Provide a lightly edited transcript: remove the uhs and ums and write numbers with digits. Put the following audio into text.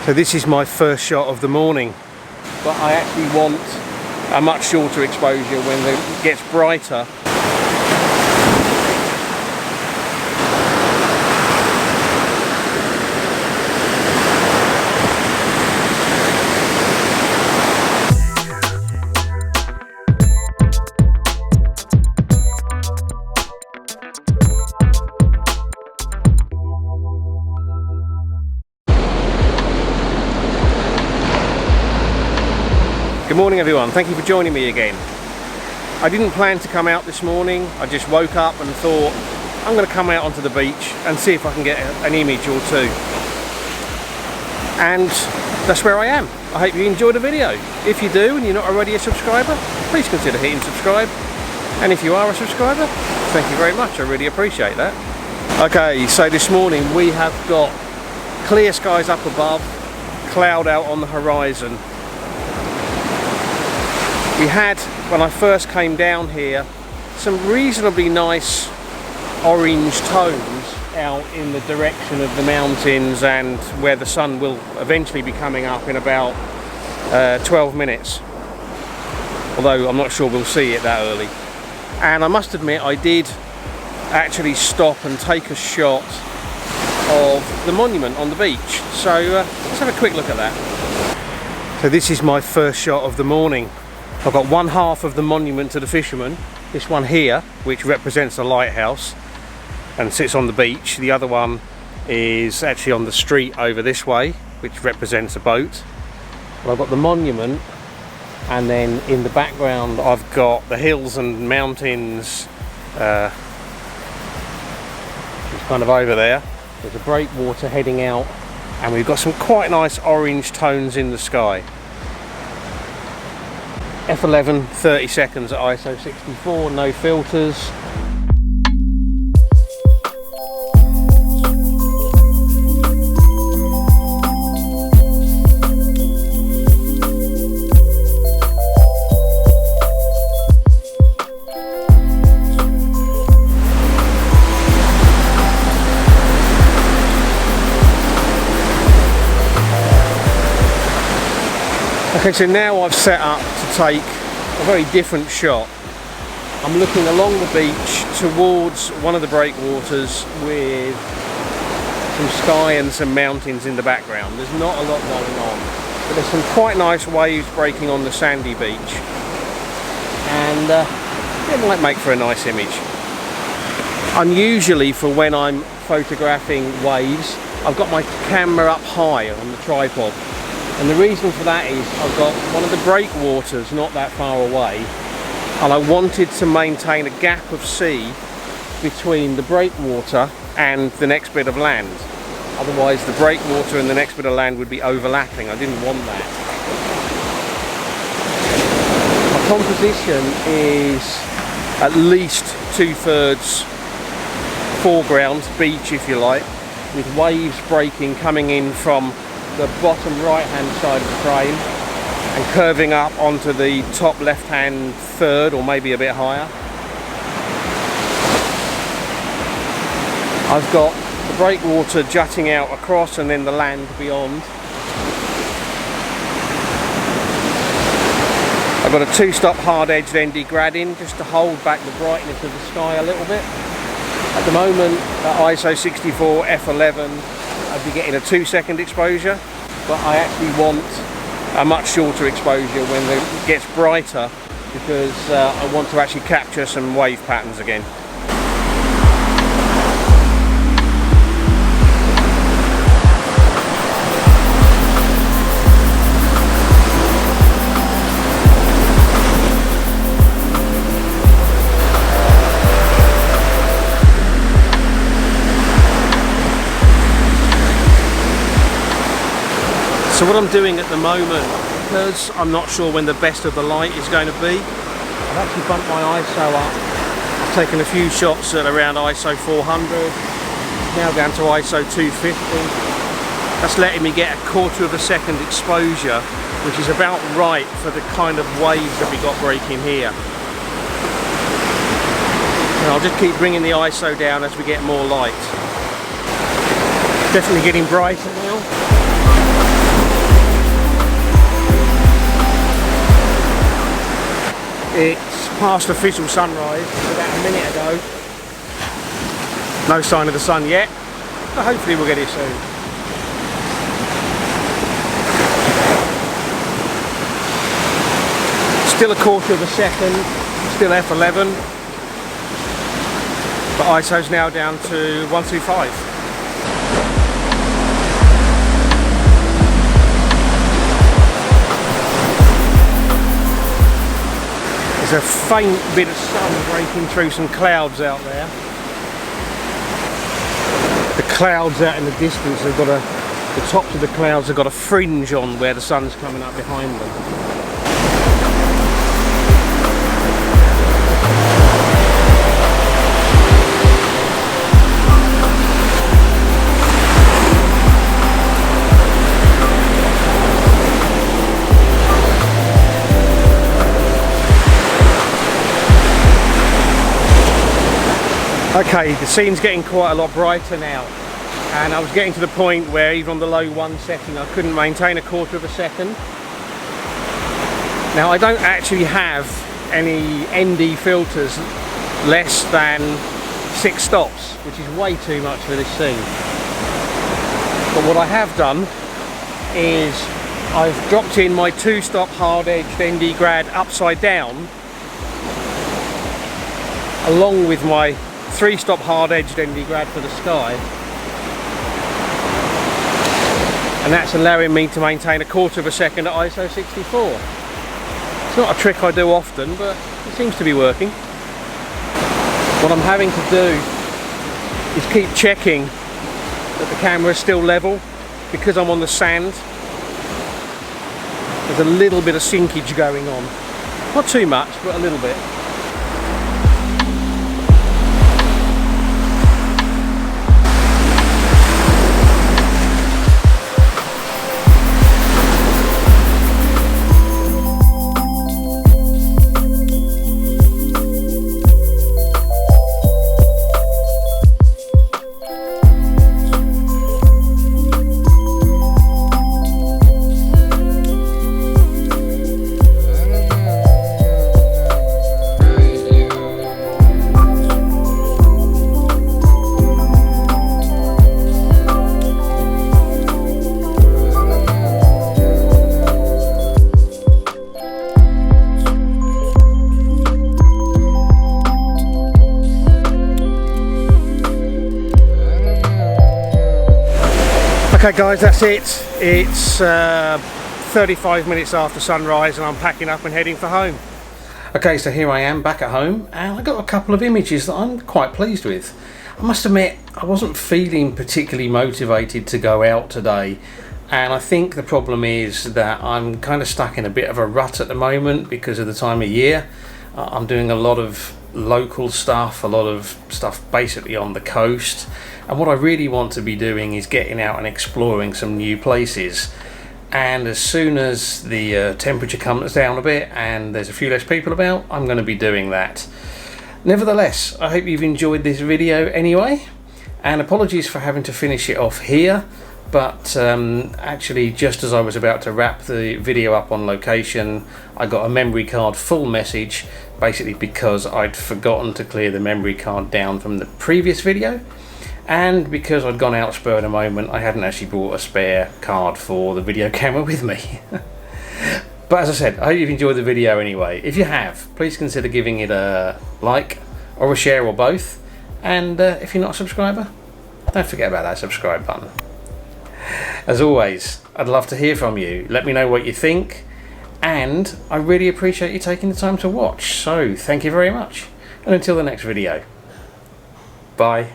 So this is my first shot of the morning, but I actually want a much shorter exposure when it gets brighter. Good morning everyone, thank you for joining me again. I didn't plan to come out this morning, I just woke up and thought I'm going to come out onto the beach and see if I can get an image or two. And that's where I am. I hope you enjoyed the video. If you do and you're not already a subscriber, please consider hitting subscribe. And if you are a subscriber, thank you very much, I really appreciate that. Okay, so this morning we have got clear skies up above, cloud out on the horizon. We had, when I first came down here, some reasonably nice orange tones out in the direction of the mountains and where the sun will eventually be coming up in about 12 minutes. Although I'm not sure we'll see it that early. And I must admit I did actually stop and take a shot of the monument on the beach. So let's have a quick look at that. So this is my first shot of the morning. I've got one half of the monument to the fishermen, this one here, which represents the lighthouse and sits on the beach. The other one is actually on the street over this way, which represents a boat. But I've got the monument, and then in the background I've got the hills and mountains. It's kind of over there. There's a breakwater heading out, and we've got some quite nice orange tones in the sky. F11, 30 seconds at ISO 64, no filters. Okay, so now I've set up to take a very different shot. I'm looking along the beach towards one of the breakwaters with some sky and some mountains in the background. There's not a lot going on, but there's some quite nice waves breaking on the sandy beach, and it might make for a nice image. Unusually for when I'm photographing waves, I've got my camera up high on the tripod. And the reason for that is I've got one of the breakwaters not that far away, and I wanted to maintain a gap of sea between the breakwater and the next bit of land. Otherwise the breakwater and the next bit of land would be overlapping. I didn't want that. My composition is at least 2/3 foreground, beach if you like, with waves breaking coming in from the bottom right hand side of the frame and curving up onto the top left hand third, or maybe a bit higher. I've got the breakwater jutting out across and then the land beyond. I've got a 2-stop hard edged ND grad in just to hold back the brightness of the sky a little bit. At the moment at ISO 64 F11 I'd be getting a 2-second exposure, but I actually want a much shorter exposure when it gets brighter, because I want to actually capture some wave patterns again. So what I'm doing at the moment, because I'm not sure when the best of the light is going to be, I've actually bumped my ISO up. I've taken a few shots at around ISO 400, now down to ISO 250. That's letting me get a 1/4 of a second exposure, which is about right for the kind of waves that we got breaking here. And I'll just keep bringing the ISO down as we get more light. Definitely getting brighter now. It's past official sunrise about a minute ago. No sign of the sun yet, but hopefully we'll get it soon. Still a quarter of a second, still f11, but ISO's now down to 125. There's a faint bit of sun breaking through some clouds out there. The clouds out in the distance have got the tops of the clouds have got a fringe on where the sun's coming up behind them. Okay, the scene's getting quite a lot brighter now, and I was getting to the point where even on the low 1 setting I couldn't maintain a quarter of a second. Now I don't actually have any ND filters less than 6 stops, which is way too much for this scene. But what I have done is I've dropped in my 2-stop hard-edged ND grad upside down along with my 3-stop hard-edged ND grad for the sky, and that's allowing me to maintain a quarter of a second at ISO 64. It's not a trick I do often, but it seems to be working. What I'm having to do is keep checking that the camera is still level, because I'm on the sand. There's a little bit of sinkage going on, not too much, but a little bit. Okay guys, that's it. It's 35 minutes after sunrise and I'm packing up and heading for home. Okay, so here I am back at home and I got a couple of images that I'm quite pleased with. I must admit I wasn't feeling particularly motivated to go out today, and I think the problem is that I'm kind of stuck in a bit of a rut at the moment because of the time of year. I'm doing a lot of local stuff, a lot of stuff basically on the coast, and what I really want to be doing is getting out and exploring some new places. And as soon as the temperature comes down a bit and there's a few less people about, I'm going to be doing that. Nevertheless, I hope you've enjoyed this video anyway, and apologies for having to finish it off here, but actually just as I was about to wrap the video up on location, I got a memory card full message, basically because I'd forgotten to clear the memory card down from the previous video, and because I'd gone out spur of the moment, I hadn't actually brought a spare card for the video camera with me. But as I said, I hope you've enjoyed the video anyway. If you have, please consider giving it a like or a share or both, and if you're not a subscriber, don't forget about that subscribe button. As always, I'd love to hear from you. Let me know what you think, and I really appreciate you taking the time to watch. So thank you very much, and until the next video, bye.